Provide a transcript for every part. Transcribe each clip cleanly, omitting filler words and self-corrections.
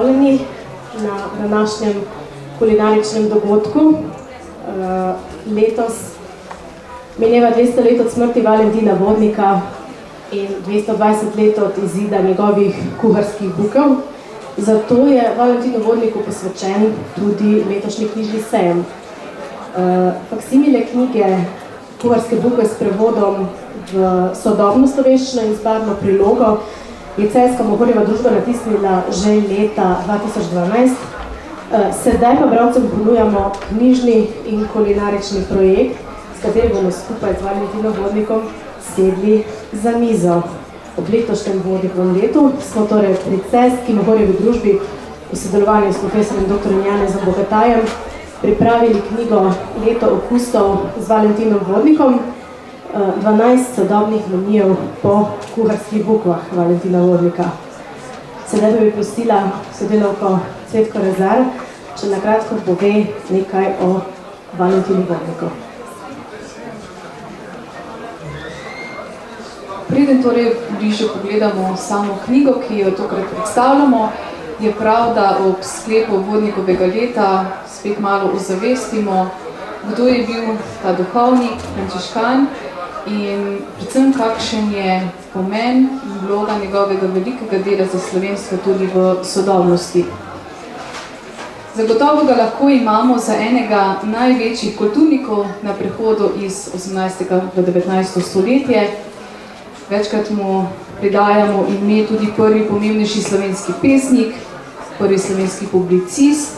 Na današnjem kulinaričnem dogodku. Letos mineva 200 let od smrti Valentina Vodnika in 220 let od izida njegovih kuharskih bukev. Zato je Valentinu Vodniku posvečen tudi letošnji knjižni sejem. Faksimile knjige Kuharske buke s prevodom v sodobno slovenščino in z barvno prilogo je Celjska Mohorjeva družba natisnila že leta 2012. Sedaj pa bralcem ponujamo knjižni in kulinarični projekt, s katerim bomo skupaj z Valentinom Vodnikom sedli za mizo. Ob letošnjem Vodnikovem letu smo torej pri Celjski Mohorjevi družbi v sodelovanju s profesorjem dr. Janezom Bogatajem pripravili knjigo Leto okusov z Valentinom Vodnikom, 12 sodobnih menijev po kuharskih bukvah Valentina Vodnika. Sedaj bi prosila sodelavko Cvetko Rezar, če nakratko pove nekaj o Valentinu Vodniku. Preden torej bliže pogledamo samo knjigo, ki jo tokrat predstavljamo, je prav, da ob sklepu Vodnikovega leta spet malo ozavestimo, kdo je bil ta duhovnik, frančiškan in predvsem kakšen je pomen in vloga njegovega velikega dela za slovenstvo tudi v sodobnosti. Zagotovo ga lahko imamo za enega največjih kulturnikov na prehodu iz 18. v 19. stoletje. Večkrat mu pridajamo ime tudi prvi pomembnejši slovenski pesnik, prvi slovenski publicist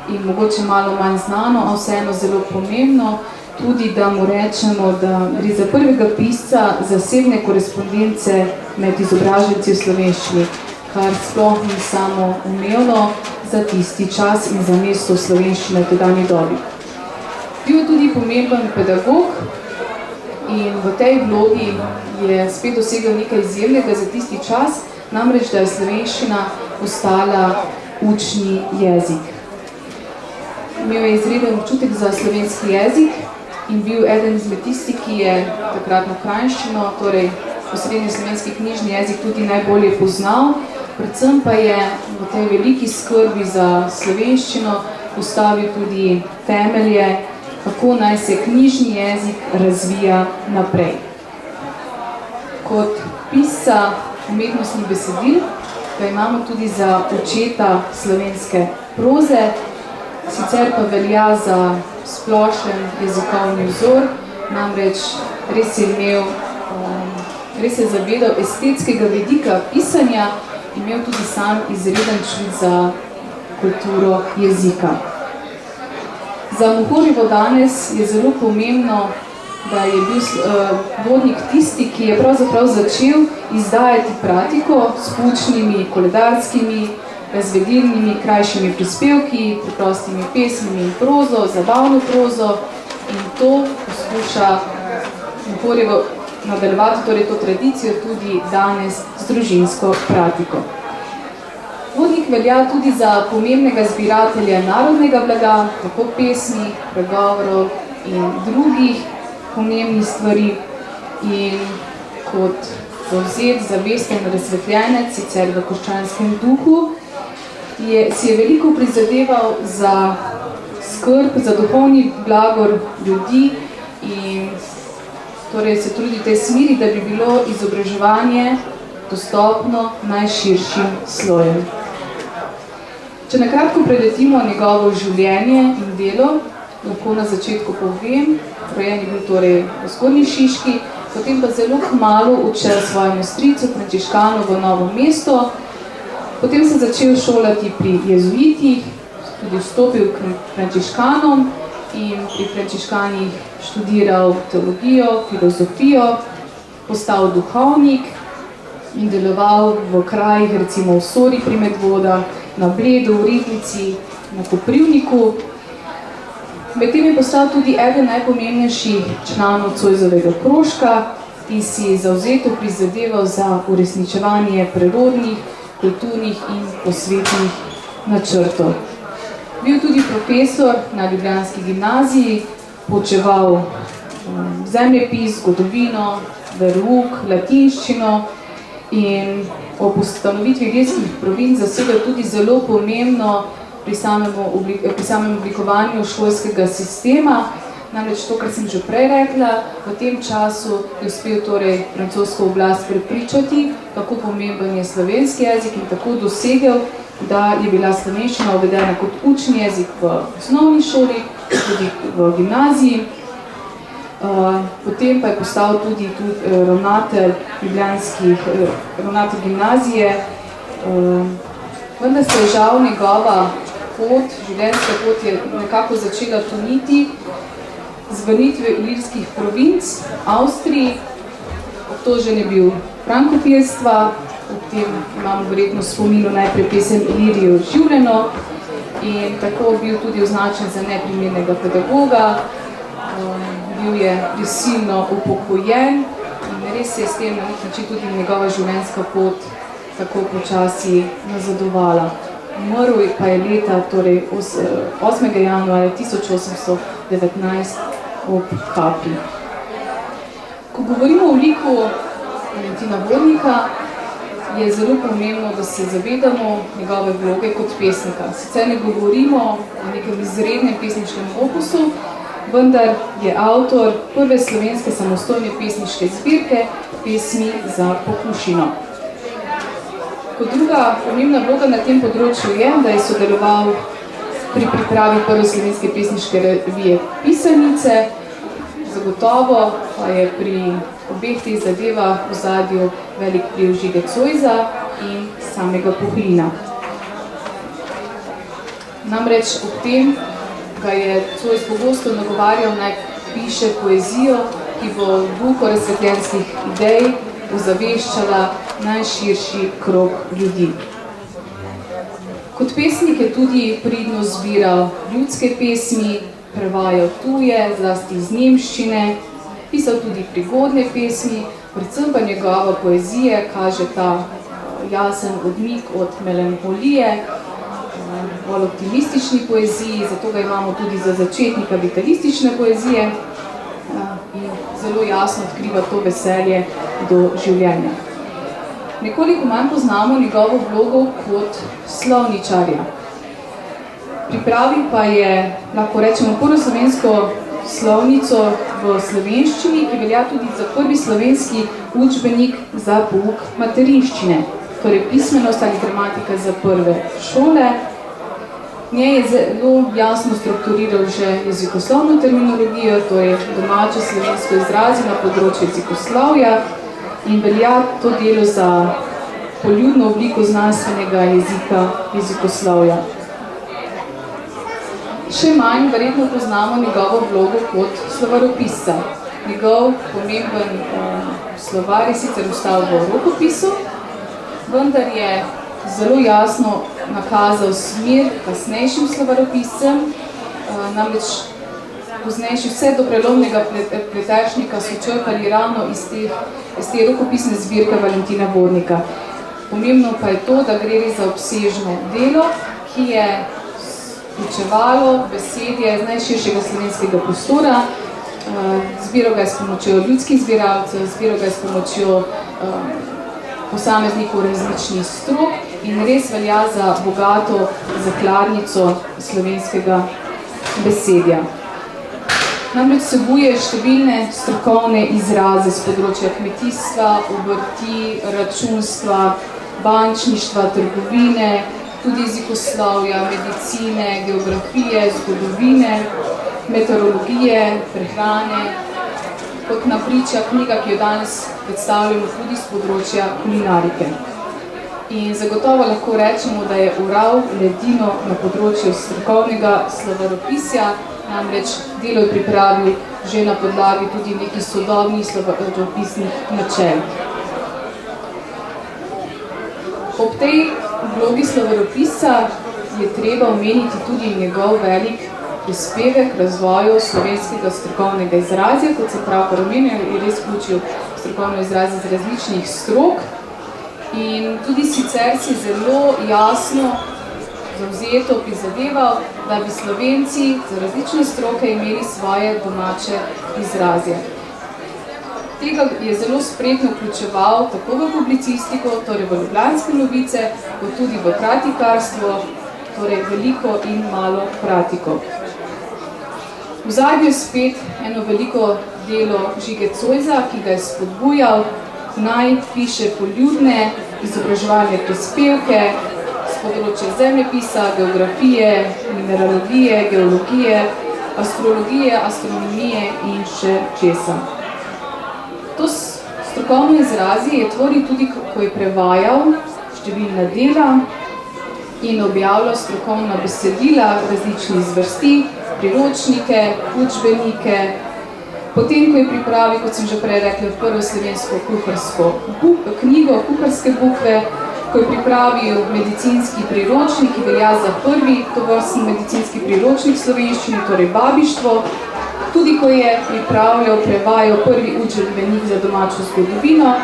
in mogoče malo manj znano, a vseeno zelo pomembno, tudi da mu rečemo, da gre za prvega pisca zasebne korespondence med izobraženci v slovenščini, kar sploh ni samo umevno za tisti čas in za mesto slovenščine v tedanji dobi. Bil je tudi pomemben pedagog in v tej vlogi je spet dosegel nekaj izjemnega za tisti čas, namreč da je slovenščina postala učni jezik. Imel je izreden občutek za slovenski jezik in bil eden izmed tistih, ki je takratno krajinščino, torej osrednji slovenski knjižni jezik tudi najbolje poznal, predvsem pa je v tej veliki skrbi za slovenščino postavil tudi temelje, kako naj se knjižni jezik razvija naprej. Kot pisca umetnostnih besedil ga imamo tudi za očeta slovenske proze, sicer pa velja za splošen jezikovni vzor, namreč res je zavedal estetskega vidika pisanja, imel tudi sam izreden čut za kulturo jezika. Za Mohorjevo danes je zelo pomembno, da je bil Vodnik tisti, ki je pravzaprav začel izdajati pratiko s poučnimi koledarskimi, razvedilnimi, krajšimi prispevki, preprostimi pesmimi in prozo, zabavno prozo in to poskuša Mohorjevo nadaljevati, torej to tradicijo tudi danes z družinsko pratiko. Vodnik velja tudi za pomembnega zbiratelja narodnega blaga, tako pesmi, pregovorov in drugih pomembnih stvari in kot zavzet, zavesten razsvetljenec, sicer v krščanskem duhu, si je veliko prizadeval za skrb, za duhovni blagor ljudi in torej se trudi v tej smeri, da bi bilo izobraževanje dostopno najširšim slojem. Če nakratko preletimo njegovo življenje in delo, lahko na začetku povem, rojen je bil torej v Zgornji Šiški, potem pa zelo kmalu odšel svojemu stricu, frančiškanu v Novo mesto, potem se začel šolati pri jezuitih, tudi vstopil k frančiškanom in pri frančiškanih študiral teologijo, filozofijo, postal duhovnik in deloval v krajih, recimo v Sori pri Medvodah, na Bledu, v Ribnici, na Koprivniku. Medtem je postal tudi eden najpomembnejših članov Zoisovega krožka in si zavzeto prizadeval za uresničevanje prirodnih, kulturnih in posvetnih načrtov. Bil tudi profesor na ljubljanski gimnaziji, poučeval zemljepis, zgodovino, verouk, latinščino in ob ustanovitvi Ilirskih provinc zasegel tudi zelo pomembno pri samem oblikovanju šolskega sistema. Namreč to, kar sem že prej rekla, v tem času je uspel torej francosko oblast prepričati, kako pomemben je slovenski jezik in tako dosegel, da je bila slovenščina uvedena kot učni jezik v osnovni šoli, tudi v gimnaziji. Potem pa je postal tudi ravnatelj gimnazije. Vendar se je žal njegova pot, življenjska pot je nekako začela toniti z vrnitvijo Ilirskih provinc Avstriji. Obtožen je bil frankofilstva, ob tem imamo verjetno spominu najprej pesem Ilirijo življeno in tako bil tudi označen za neprimernega pedagoga. Bil je prisilno upokojen in res je s tem na nek način tudi njegova življenjska pot tako počasi nazadovala. Umrl pa je leta, torej 8. januarja 1819 ob Capri. Ko govorimo o liku Valentina Vodnika, je zelo pomembno, da se zavedamo njegove vloge kot pesnika. Sicer ne govorimo o nekem izrednem pesniškem opusu, vendar je avtor prve slovenske samostojne pesniške zbirke Pesmi za pokušino. Kot druga pomembna vloga na tem področju je, da je sodeloval pri pripravi prve slovenske pesniške revije Pisanice, zagotovo pa je pri obeh teh zadevah v ozadju velik vpliv Žige Zoisa in samega Puhlina. Namreč ob tem ga je Zois pogosto nagovarjal, naj piše poezijo, ki bo v duhu razsvetljenskih idej ozaveščala najširši krog ljudi. Kot pesnik je tudi pridno zbiral ljudske pesmi, prevajal tuje, zlasti iz nemščine, pisal tudi prigodne pesmi, predvsem pa njegova poezija kaže ta jasen odmik od melanholije, bolj optimistični poeziji, zato ga imamo tudi za začetnika vitalistične poezije in zelo jasno odkriva to veselje do življenja. Nekoliko manj poznamo njegovo vlogo kot slovničarja. Pripravil pa je, lahko rečemo, prvo slovensko slovnico v slovenščini, ki velja tudi za prvi slovenski učbenik za pouk materinščine, torej pismenost ali gramatika za prve šole. V njej je zelo jasno strukturiral že jezikoslovno terminologijo, torej domače slovensko izrazi na področju jezikoslovja in velja to delo za poljudno obliko znanstvenega jezika jezikoslovja. Še manj verjetno poznamo njegovo vlogo kot slovaropisca. Njegov pomemben slovar je sicer ostal v rokopisu, vendar je zelo jasno nakazal smer kasnejšim slovaropiscem, namreč poznejši vse do prelomnega pleteršnika so črpali ravno iz te rokopisne zbirke Valentina Vodnika. Pomembno pa je to, da gre za obsežno delo, ki je vključevalo besedje z najširšega slovenskega prostora, zbiral ga je s pomočjo ljudskih zbiralcev, zbiral ga je s pomočjo posameznikov različnih strok in res velja za bogato zakladnico slovenskega besedja. Namreč vsebuje številne strokovne izraze z področja kmetijstva, obrti, računstva, bančništva, trgovine, tudi jezikoslovja, medicine, geografije, zgodovine, meteorologije, prehrane, kot napriča knjiga, ki jo danes predstavljamo tudi z področja kulinarike. In zagotovo lahko rečemo, da je oral ledino na področju strokovnega slovaropisja, namreč delo je pripravil že na podlagi tudi nekih sodobnih slovaropisnih načel. Ob tej vlogi slovaropisa je treba omeniti tudi njegov velik prispevek razvoju slovenskega strokovnega izrazja, kot se pravkar omenil, je res vključil strokovno izraze z različnih strok in tudi sicer si zelo jasno zavzeto prizadeval, da bi Slovenci za različne stroke imeli svoje domače izrazje. Tega je zelo spretno vključeval tako v publicistiko, torej v ljubljanske novice, kot tudi v pratikarstvo, torej veliko in malo pratiko. V zadnjem spet eno veliko delo Žige Zoisa, ki ga je spodbujal, naj piše poljudne, izobraževalne prispevke z področja zemljepisa, geografije, mineralogije, geologije, astrologije, astronomije in še česa. To strokovno izrazi je tvoril tudi, ko je prevajal številna dela in objavljal strokovna besedila različnih zvrsti, priročnike, učbenike. Potem, ko je pripravil, kot sem že prej rekla, prvo slovensko kuharsko knjigo, kuharske bukve, ko je pripravil medicinski priročnik, ki velja za prvi tovrstni medicinski priročnik slovenščini, torej babištvo, tudi ko je pripravljal, prevajal prvi učbenik za domačo zgodovino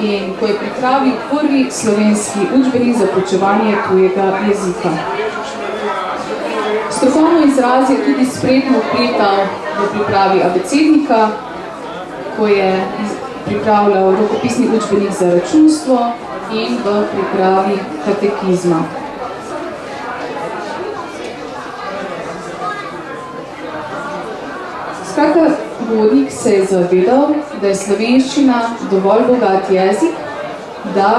in ko je pripravil prvi slovenski učbenik za poučevanje tujega jezika. Strokovno izraz je tudi spretno vpletal v pripravi abecednika, ko je pripravljal rokopisni učbenik za računstvo in v pripravi katekizma. Skratka, Vodnik se je zavedal, da je slovenščina dovolj bogat jezik, da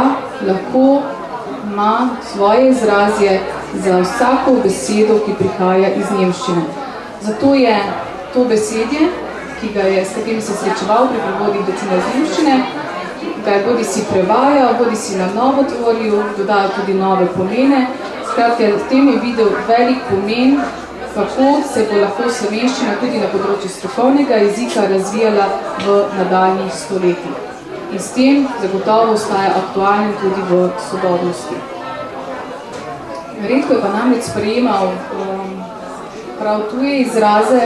lahko ima svoje izrazje za vsako besedo, ki prihaja iz nemščine. Zato je to besedje, s katerim se srečeval pri prevodih recimo iz nemščine, da je bodi si prevajal, bodi si na novo tvoril, dodajal tudi nove pomene. Skratka, v tem je videl velik pomen, kako se bo lahko slovenščina tudi na področju strokovnega jezika razvijala v nadaljnjih stoletjih. In s tem zagotovo ostaja aktualen tudi v sodobnosti. Redko je pa namreč sprejemal prav tuje izraze,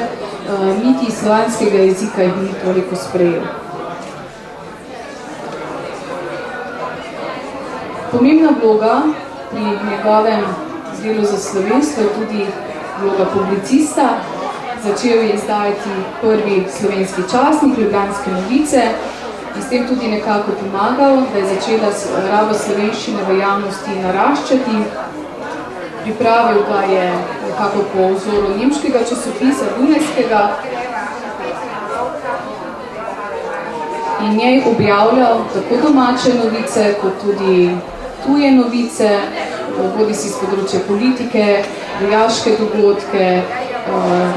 niti iz slovanskega jezika jih ni toliko sprejel. Pomembna vloga pri njegovem delu za slovenstvo je tudi vloga publicista. Začel je izdajati prvi slovenski časnik, Ljubljanske novice, in s tem tudi nekako pomagal, da je začela raba slovenščine v javnosti naraščati. Pripravil ga je nekako po vzoru nemškega časopisa, Dunajskega, in njej objavljal tako domače novice, kot tudi tuje novice, bodi si z področja politike, vojaške dogodke,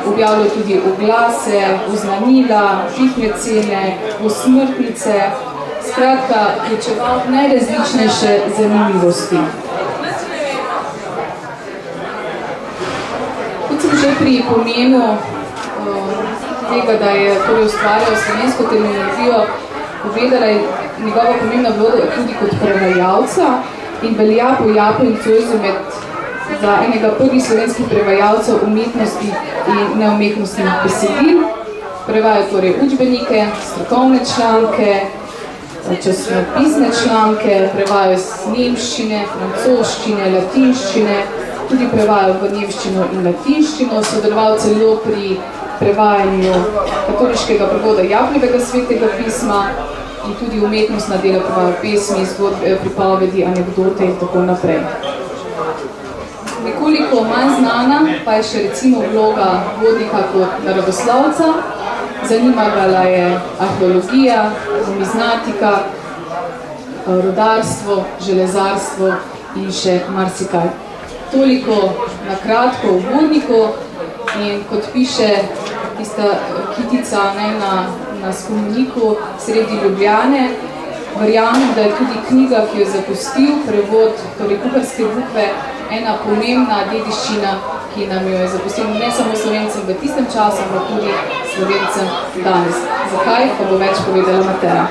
objavljal tudi oglase, oznanila, žitne cene, osmrtnice, skratka, vključeval najrazličnejše zanimivosti. Kot sem že pri pomenu tega, da je torej ustvarjal slovensko terminologijo, povedala je njegova pomembna vloga tudi kot prevajalca in velja po Japu in Zoisu za enega prvih slovenskih prevajalcev umetnosti in neumetnostnih besedil. Prevajal torej učbenike, strokovne članke, časnopisne članke, prevajal iz nemščine, francoščine, latinščine, tudi prevajal v nemščino in latinščino, sodeloval celo pri prevajanju katoliškega prevoda Jakljevega svetega pisma in tudi umetnostna dela prevajal pesmi, zgodbe, pripovedi, anekdote in tako naprej. Nekoliko manj znana pa je še recimo vloga Vodnika kot naravoslovca. Zanimala je arheologija, numiznatika, rodarstvo, železarstvo in še marsikaj. Toliko na kratko v Vodniku in kot piše tista kitica na spomeniku sredi Ljubljane, verjamem, da je tudi knjiga, ki jo zapustil, prevod, torej kuharske bukve, ena pomembna dediščina, ki nam jo je zapustil ne samo Slovencem v tistem času, ampak tudi Slovencem danes. Zakaj? Pa bo več povedala Mateja.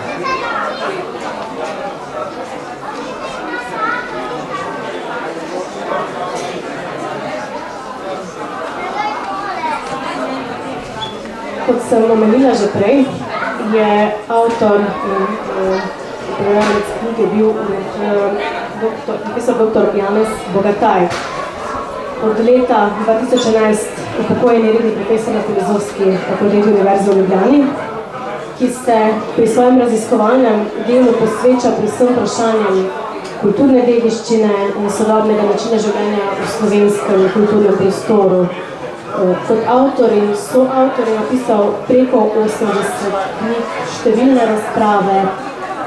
Kot sem omenila že prej, je avtor prevajalec knjige bil profesor dr. Janez Bogataj. Od leta 2011 upokojeni redni profesor na Filozofski fakulteti Univerze v Ljubljani ki se pri svojem raziskovalnem delu posveča predvsem vprašanjem kulturne dediščine in sodobnega načina življenja v slovenskem kulturnem prostoru. Kot avtor in soavtor je napisal preko 80 knjig, številne razprave,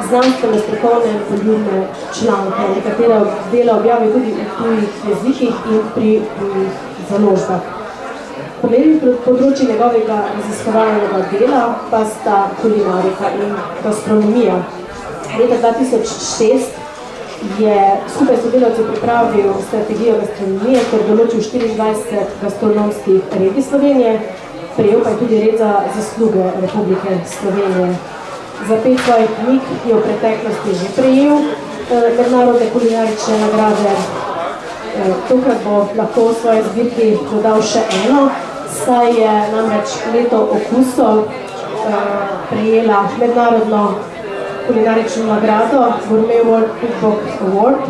znanstvene, strokovne in poljubne članke, nekatere dela objavi tudi v tujih jezikih in pri založbah. Pomembni področji njegovega raziskovalnega dela pa sta kulinarika in gastronomija. Leta 2006 je skupaj s sodelavci pripravil strategijo gastronomije, ter določil 24 gastronomskih regij Slovenije, prejel pa je tudi red za zasluge Republike Slovenije. Za 5 svojih knjig je v preteklosti že prejel mednarodne kulinarične nagrade. Tokrat bo lahko v svoji zbirki dodal še eno, saj je namreč Leto okusov prejela mednarodno kulinarično nagrado Gourmet World Cookbook Award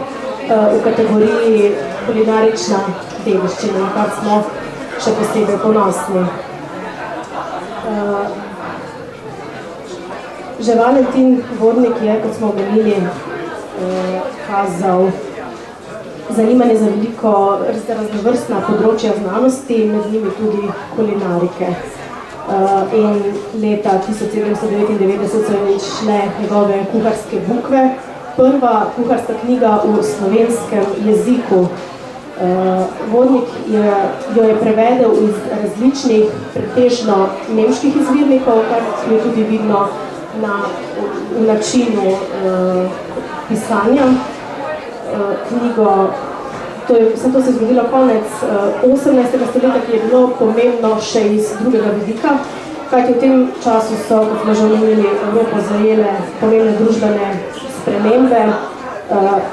v kategoriji kulinarična dediščina, kar smo še posebej ponosni. Že Valentin Vodnik je, kot smo omenili, kazal zanimanje za veliko raznovrstna področja znanosti, med njimi tudi kulinarike. In leta 1799 so izšle njegove kuharske bukve, prva kuharska knjiga v slovenskem jeziku. Vodnik jo je prevedel iz različnih, pretežno nemških izvirnikov, kar je tudi vidno v načinu pisanja. Knjigo, vse to se je zgodilo konec 18. stoletja, ki je bilo pomembno še iz drugega vidika, kajti v tem času so, kot smo že omenili, Evropo zajele pomembne družbene spremembe,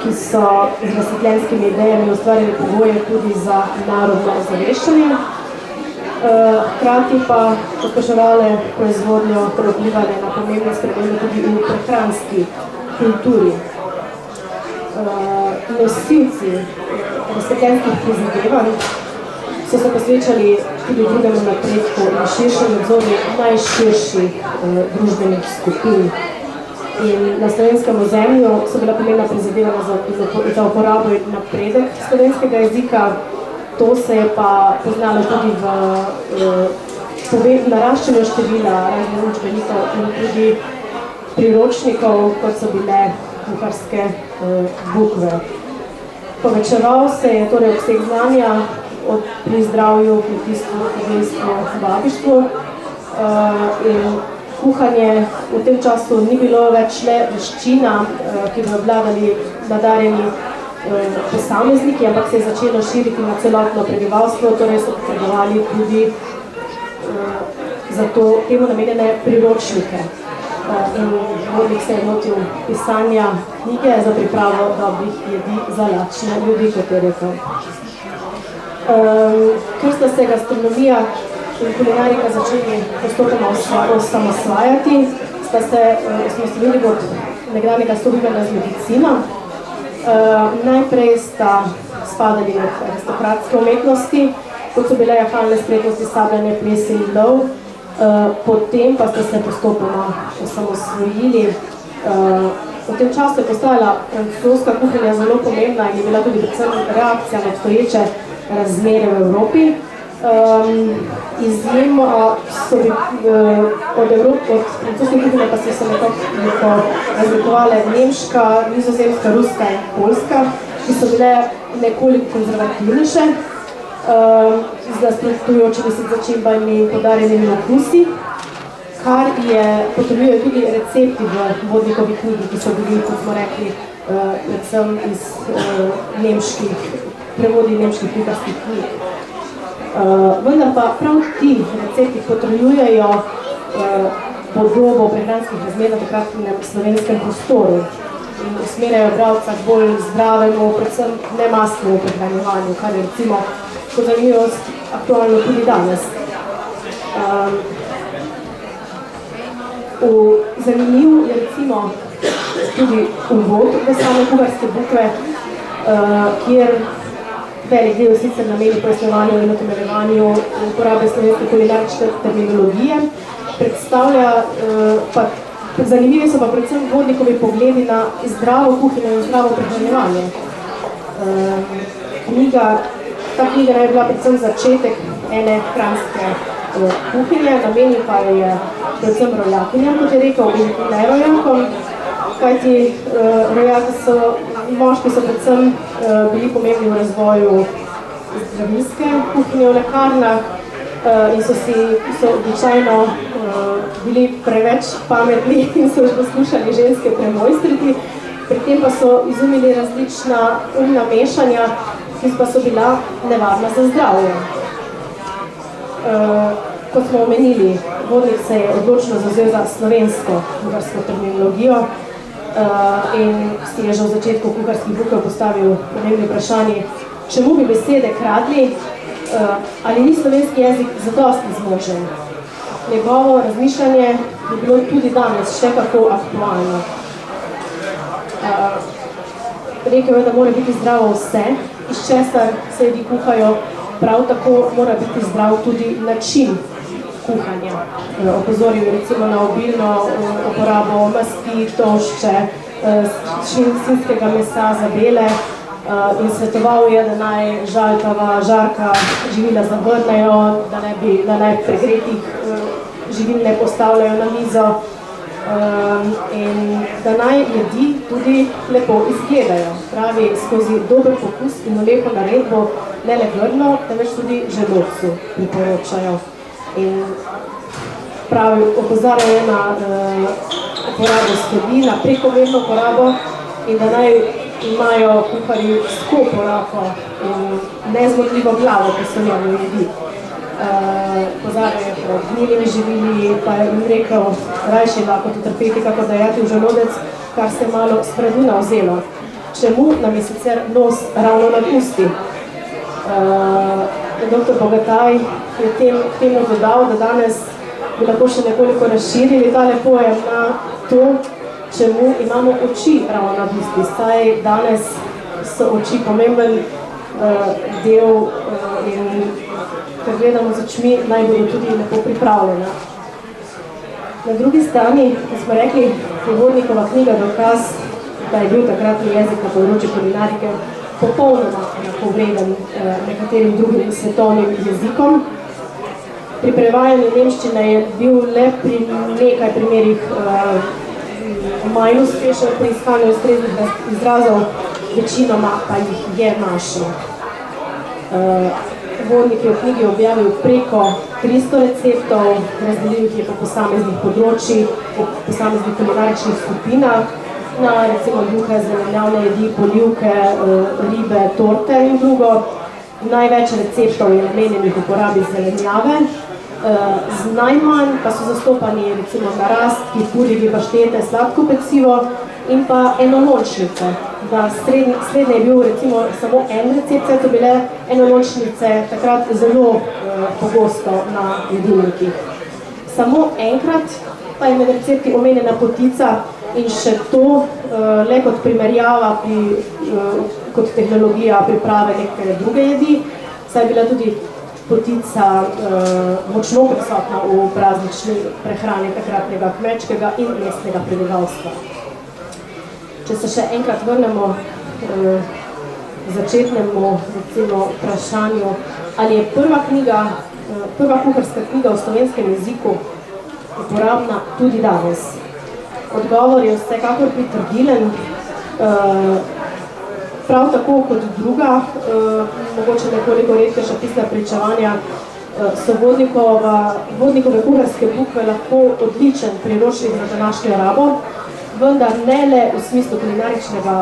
ki so z razsvetljenskimi idejami ustvarjali pogoje tudi za narodno ozaveščanje, hkrati pa pospeševale proizvodnjo ter vplivale na pomembne spremembe tudi v prehranski kulturi. Nosilci razsvetljenskih prizadevanj so se posvečali tudi drugemu napredku in širšem nadzoru najširših družbenih skupin. In na slovenskem ozemlju so bila pomembna prizadevanja za uporabo in napredek slovenskega jezika. To se je pa poznalo tudi v naraščanju števila raznih učbenikov in tudi priročnikov, kot so bile kuharske bukve. Povečeval se je torej obseg znanja pri zdravju, kmetijstvu, kmetijstvu, babištvu in kuhanje v tem času ni bilo več le veščina, ki bi obvladali nadarjeni posamezniki, ampak se je začelo širiti na celotno prebivalstvo, torej so potrebovali tudi za to temu namenjene priročnike. In Vodnik se je lotil pisanja knjige za pripravo dobrih jedi za lačne ljudi, kot je rekel. Ker sta se gastronomija in kulinarika začeli postopoma osamosvajati, smo se od nekdanjega sobivanja z medicino. Najprej sta spadali med aristokratske umetnosti, kot so bile jahalne spretnosti, sabljanje, ples in lov. Potem pa sta se postopoma osamosvojili. V tem času je postajala francoska kuhinja zelo pomembna in je bila tudi predvsem reakcija na obstoječe razmere v Evropi. Izjemo od francoske kuhinje pa so se nekako razlikovale nemška, nizozemska, ruska in poljska, ki so bile nekoliko konzervativnejše, z nasprotujočimi se začimbami in podarjenimi okusi, kar potrebujejo tudi recepti v Vodnikovi knjigi, ki so bili, kot smo rekli, predvsem iz prevodi nemških kuharskih knjig. Vendar pa prav ti recepti potrebujejo podobo prehranskih razmer na takratnem slovenskem prostoru in usmerjajo bralca k bolj zdravemu, predvsem nemastnemu prehranjevanju, kar je recimo kot zanimivost aktualno tudi danes. Zanimiv je recimo tudi uvod v same kuharske bukve, kjer velik del sicer nameni pojasnjevanju in utemeljevanju uporabe slovenske kulinarične terminologije, predstavlja, zanimivi so pa predvsem vodnikovi pogledi na zdravo kuhinjo in zdravo prehranjevanje. Ta knjiga je bila predvsem začetek ene kranjske kuhinje, nameni pa je predvsem rojakinjam, kot je rekel, in ne rojakom, kajti moški so predvsem bili pomembni v razvoju zdravilske kuhinje v lekarnah in so običajno bili preveč pametni in so že poskušali ženske premojstriti. Pri tem pa so izumili različna umna mešanja, ki pa so bila nevarna za zdravje. Kot smo omenili, vodnik se je odločno zavzel za slovensko kuharsko terminologijo in si je že v začetku kuharskih bukov postavil pomembno vprašanje, čemu bi besede kradli, ali ni slovenski jezik zadostno zmožen. Njegovo razmišljanje bi bilo tudi danes še kako aktualno. Rekel je, da mora biti zdravo vse, iz česar se jedi kuhajo, prav tako mora biti zdrav tudi način kuhanja. Opozoril je recimo na obilno uporabo masti, tolšče, svinjskega mesa za bele in svetoval je, da naj žaljkava, žarka živila zavrnejo, da naj pregretih živil ne postavljajo na mizo in da naj jedi tudi lepo izgledajo. Pravi, skozi dober pokus in lepo naredbo ne le grlo, temveč tudi želodcu priporočajo. In pravi, opozarjajo na uporabo sledi, na prekomerno porabo in da naj imajo kuharji skopo roko in nezmotljivo glavo, ko so njeno jedi. Pozarjajo po gnilimi živili, pa je jim rekel, rajši lahko trpeti, kako dajati v želodec, kar se malo spreduna vzelo. Čemu nam je sicer nos ravno nad usti? Dr. Bogataj je temu dodal, da danes bi lahko še nekoliko razširili tale pojem na to, čemu imamo oči ravno nad usti. Saj danes so oči pomemben del in ker gledamo z očmi, naj bodo tudi lepo pripravljena. Na drugi strani, ko smo rekli, je vodnikova knjiga dokaz, da je bil takratni jezik na področju kulinarike popolnoma enakovreden nekaterim drugim svetovnim jezikom. Pri prevajanju nemščine je bil le pri nekaj primerih manj uspešen pri iskanju ustreznih izrazov, večinoma pa jih je našel. Vodnik je v knjigi objavil preko 300 receptov, razdelil jih je po posameznih področjih, po posameznih kulinaričnih skupinah, na recimo juhe, zelenjavne jedi, polivke, ribe, torte in drugo. Največ receptov je namenjenih uporabi zelenjave, z najmanj pa so zastopani recimo narastki, purigi, paštete, sladko pecivo in pa enolončnice. Srednje je bil recimo samo en recept, saj so bile enolončnice takrat zelo pogosto na jedilnikih. Samo enkrat pa je med recepti omenjena potica in še to le kot primerjava, kot tehnologija priprave neke druge jedi, saj je bila tudi potica močno prisotna v praznični prehrani takratnega kmečkega in mestnega prebivalstva. Če se še enkrat vrnemo začetnemu recimo vprašanju, ali je prva kuharska knjiga v slovenskem jeziku uporabna tudi danes. Odgovor je vsekakor pritrdilen, prav tako kot druga, mogoče nekoliko redkejša pisna pričevanja, so vodnikove kuharske bukve lahko odličen priročnik za današnjo rabo, vendar ne le v smislu kulinaričnega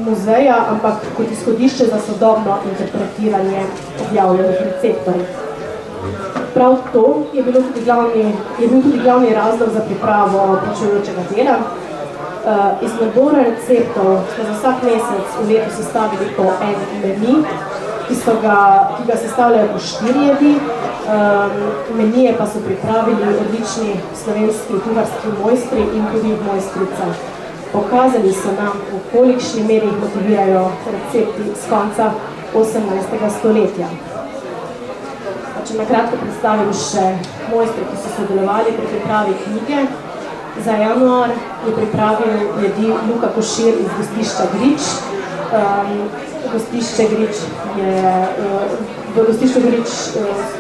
muzeja, ampak kot izhodišče za sodobno interpretiranje objavljenih receptorjev. Prav to je bil tudi glavni razlog za pripravo pričujočega dela. Iz nabora receptov smo za vsak mesec v letu sestavili po en meni, ki ga sestavljajo po 4 jedi. Menije pa so pripravili odlični slovenski kuharski mojstri in tudi mojstrica. Pokazali so nam, v kolikšni meri jih motivirajo recepti z konca 18. stoletja. Če na kratko predstavim še mojstre, ki so sodelovali pri pripravi knjige. Za januar je pripravil jedi Luka Košir iz gostišča Grič. Gostišče Grič v gostišču Grič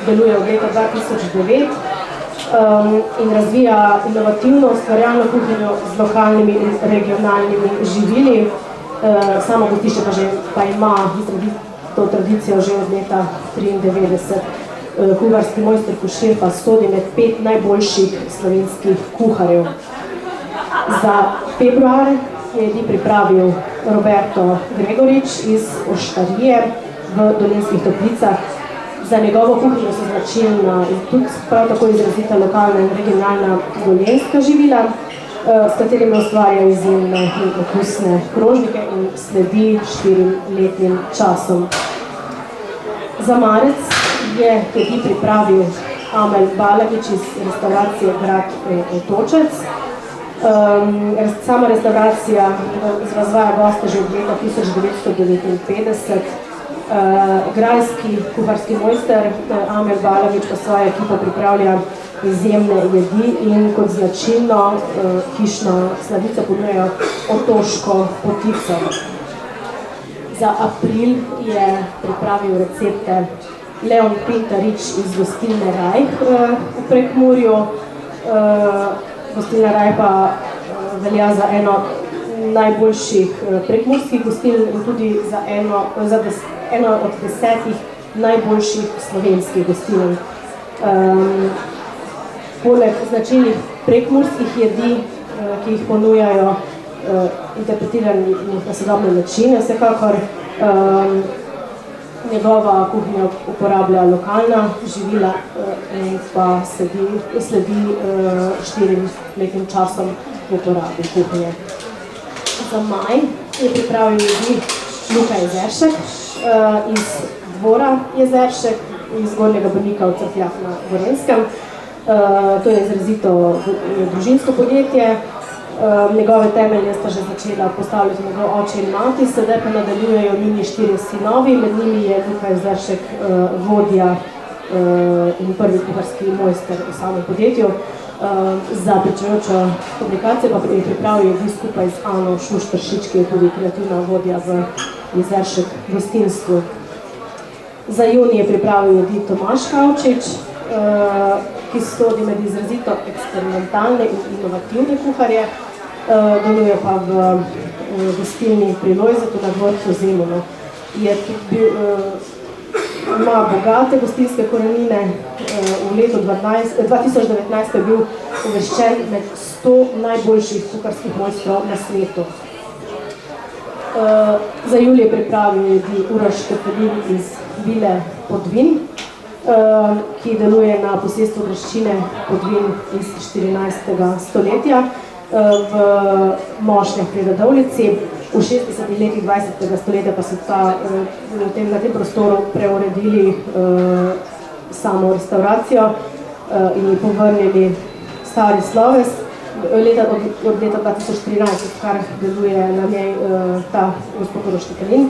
deluje od leta 2009 in razvija inovativno ustvarjalno kuhinjo z lokalnimi in regionalnimi živili. Samo gostišče pa ima to tradicijo že od leta 1993. Kuharski mojster Košir pa sodi med 5 najboljših slovenskih kuharjev. Za februar je jedi pripravil Roberto Gregorič iz Oštarije v Dolenjskih Toplicah. Za njegovo kuhinjo so značilna tudi prav tako izrazita lokalna in regionalna dolenjska živila, s katerimi ustvarja izjemne in okusne krožnike in sledi 4-letnim časom. Za marec je jedi pripravil Amel Balagič iz restauracije Grad Otočec. Sama restauracija razvaja goste že od leta 1959. Grajski kuharski mojster Amel Balagič pa svojo ekipo pripravlja izjemne jedi in kot značilno hišno sladico ponujajo otoško potico. Za april je pripravil recepte Leon Pintarič iz gostilne Rajh v Prekmurju. Gostilna Rajh pa velja za eno najboljših prekmurskih gostiln in tudi za eno od 10 najboljših slovenskih gostiln. Poleg značilnih prekmurskih jedi, ki jih ponujajo interpretirani na sodobne načine, vsekakor njegova kuhinja uporablja lokalna živila in pa sledi 4-letnim časom v uporabi kuhinje. Za maj je pripravil jedi Luka Jezeršek iz dvora Jezeršek iz Gornjega Brnika v Cerkljah na Gorenjskem. To je izrazito družinsko podjetje. Njegove temelje sta že začela postavljati njegov oče in mati, sedaj pa nadaljujejo njuni 4 sinovi, med njimi je Luka Jezeršek vodja in prvi kuharski mojster v samem podjetju. Za pričujočo publikacijo pa je pripravil jedi skupaj z Ano Šušteršič, ki je tudi kreativna vodja v Jezeršek gostinstvu. Za junij je pripravil jedi Tomaž Kavčič, ki sodi med izrazito eksperimentalne in inovativne kuharje. Deluje pa v gostilni pri Lojzetu na dvorcu Zemuno. Ima bogate gostinske korenine. V letu 2019 je bil uvrščen med 100 najboljših kuharskih mojstrov na svetu. Za julij je pripravil jedi Uroš Štefedin iz Vile Podvin, ki deluje na posestvu graščine Podvin iz 14. stoletja v Mošnjah pri Radovljici. V 60. letih 20. stoletja pa so na tem prostoru preuredili samo restauracijo in ji povrnili stari sloves. Od leta 2013, kar deluje na njej ta gospod Uroš Štefedin.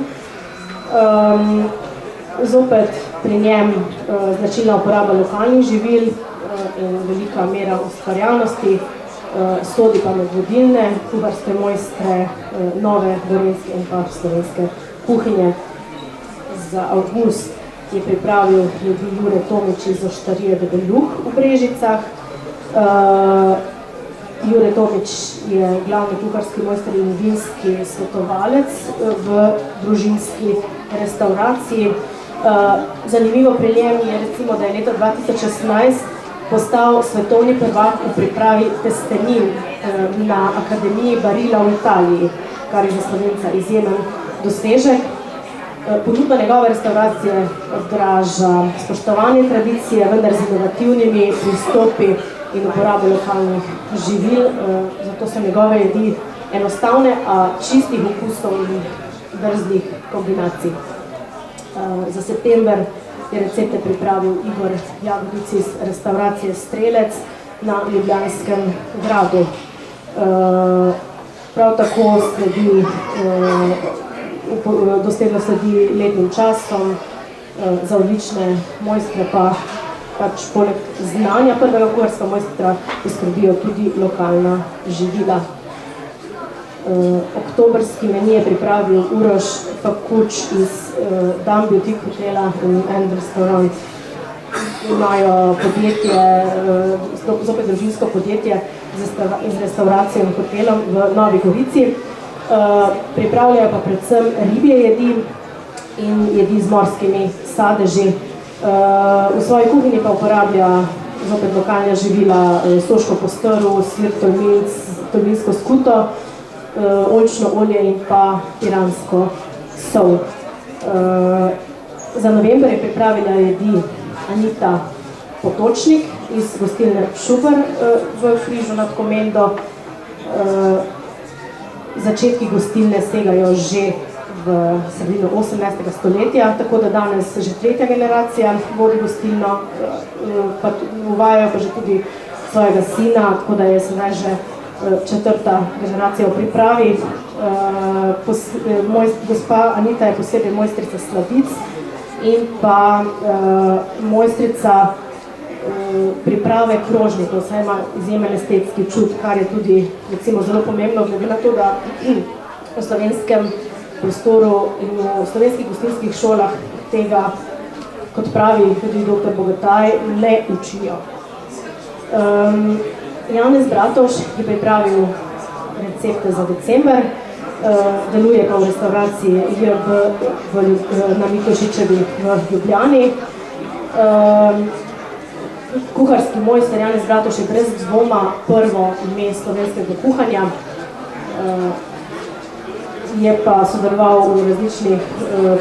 Zopet pri njem značilna uporaba lokalnih živil in velika mera ustvarjalnosti, sodi pa med vodilne kuharske mojstre nove gorenjske in pa slovenske kuhinje. Za avgust je pripravil jedi Jure Tomič iz Oštarije Debeluh v Brežicah. Jure Tomič je glavni kuharski mojster in vinski svetovalec v družinski restauraciji. Zanimivo pri njem je recimo, da je leta 2016 postal svetovni prvak v pripravi testenin na Akademiji Barilla v Italiji, kar je za Slovenca izjemen dosežek. Ponudba njegove restauracije odraža spoštovanje tradicije, vendar z inovativnimi pristopi in uporabo lokalnih živil, zato so njegove jedi enostavne, a čistih okusov in drznih kombinacij. Za september je recepte pripravil Igor Jagodic iz restauracije Strelec na Ljubljanskem gradu. Prav tako dosledno sledi letnim časom, za odlične mojstre pa pač poleg znanja prvega kuharskega mojstra poskrbijo tudi lokalna živila. Oktobrski meni je pripravil Uroš Fakuč iz Dam Boutique hotela and Restaurant. Imajo podjetje, zopet družinsko podjetje z restauracijo in hotelom v Novi Gorici. Pripravljajo pa predvsem ribje jedi in jedi z morskimi sadeži. V svoji kuhinji pa uporablja zopet lokalna živila, soško postrv, sir tolminsko skuto, oljčno olje in pa iransko sol. Za november je pripravila jedi Anita Potočnik iz gostilne Šuber v Križu nad Komendo. Začetki gostilne segajo že v sredino 18. stoletja, tako da danes že tretja generacija vodi gostilno, pa uvajajo pa že tudi svojega sina, tako da je sedaj že četrta generacija v pripravi. Gospa Anita je posebej mojstrica sladic in pa mojstrica priprave krožnikov, saj ima izjemen estetski čut, kar je tudi recimo zelo pomembno, glede na to, da v slovenskem prostoru in v slovenskih gostinskih šolah tega, kot pravi tudi dr. Bogataj, ne učijo. Janez Bratovž je pripravil recepte za december, deluje pa v restauraciji na Miklošičevi v Ljubljani. Kuharski mojster Janez Bratovž je brez dvoma prvo ime slovenskega kuhanja. Je pa sodeloval v različnih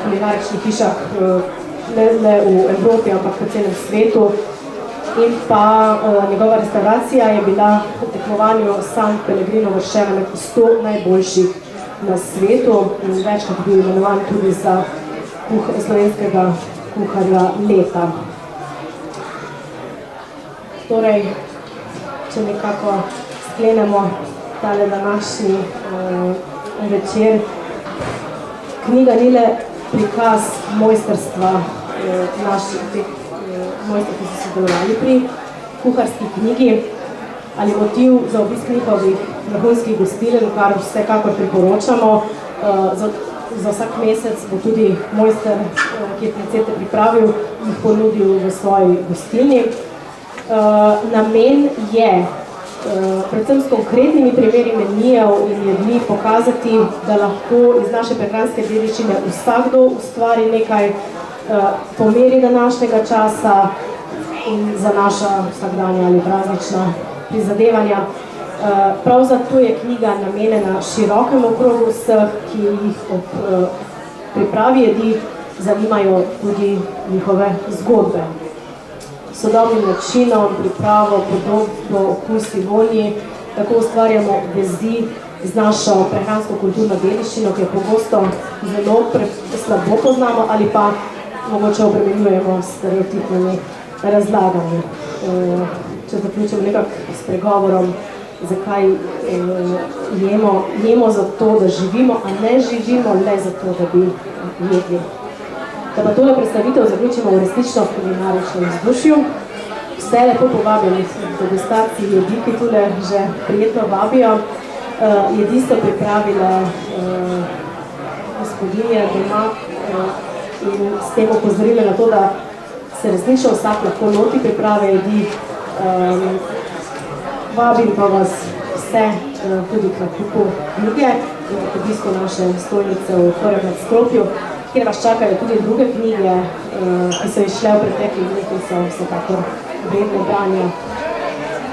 kulinaričnih hišah, ne le v Evropi, ampak po celem svetu. In pa njegova restauracija je bila v tekmovanju San Pellegrino uvrščena med 100 najboljših na svetu in večkrat bil imenovan tudi za slovenskega kuharja leta. Torej, če nekako sklenemo tale današnji večer, knjiga ni le prikaz mojstrstva naših teh mojstrov, ki so sodelovali pri kuharski knjigi, ali motiv za obisk njihovih vrhunskih gostiln, kar vsekakor priporočamo. Za vsak mesec bo tudi mojster, ki je recepte pripravil, jih ponudil v svoji gostilni. Namen je predvsem s konkretnimi primeri menijev in jedmi pokazati, da lahko iz naše prehranske dediščine vsakdo ustvari nekaj po meri današnjega časa in za naša vsakdanja ali praznična prizadevanja. Prav zato je knjiga namenjena širokemu krogu vseh, ki jih ob pripravi jedi zanimajo tudi njihove zgodbe. Sodobnim načinom, pripravo, podobo, okusi, vonji, tako ustvarjamo vezi z našo prehransko-kulturno dediščino, ki jo pogosto zelo slabo poznamo ali pa mogoče obremenjujemo s stereotipnimi razlaganji. Če zaključimo nekako s pregovorom, zakaj jemo zato, da živimo, a ne živimo le zato, da bi jedli. Da pa tole predstavitev zaključimo v resnično kulinaričnem vzdušju. Vse lepo povabljeni do degustacij jedi, ki tule že prijetno vabijo. Jedi so pripravile gospodinje doma in s tem opozorile na to, da se resnično vsak lahko loti priprave jedi. Vabim pa vas vse tudi k nakupu knjige in k obisku naše stojnice v prvem nadstropju, kjer vas čakajo tudi druge knjige, ki so izšle v preteklih dneh in so vsekakor vredne branja.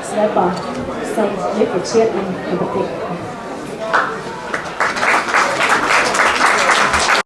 Sve pa vsem lep večer in dober tek.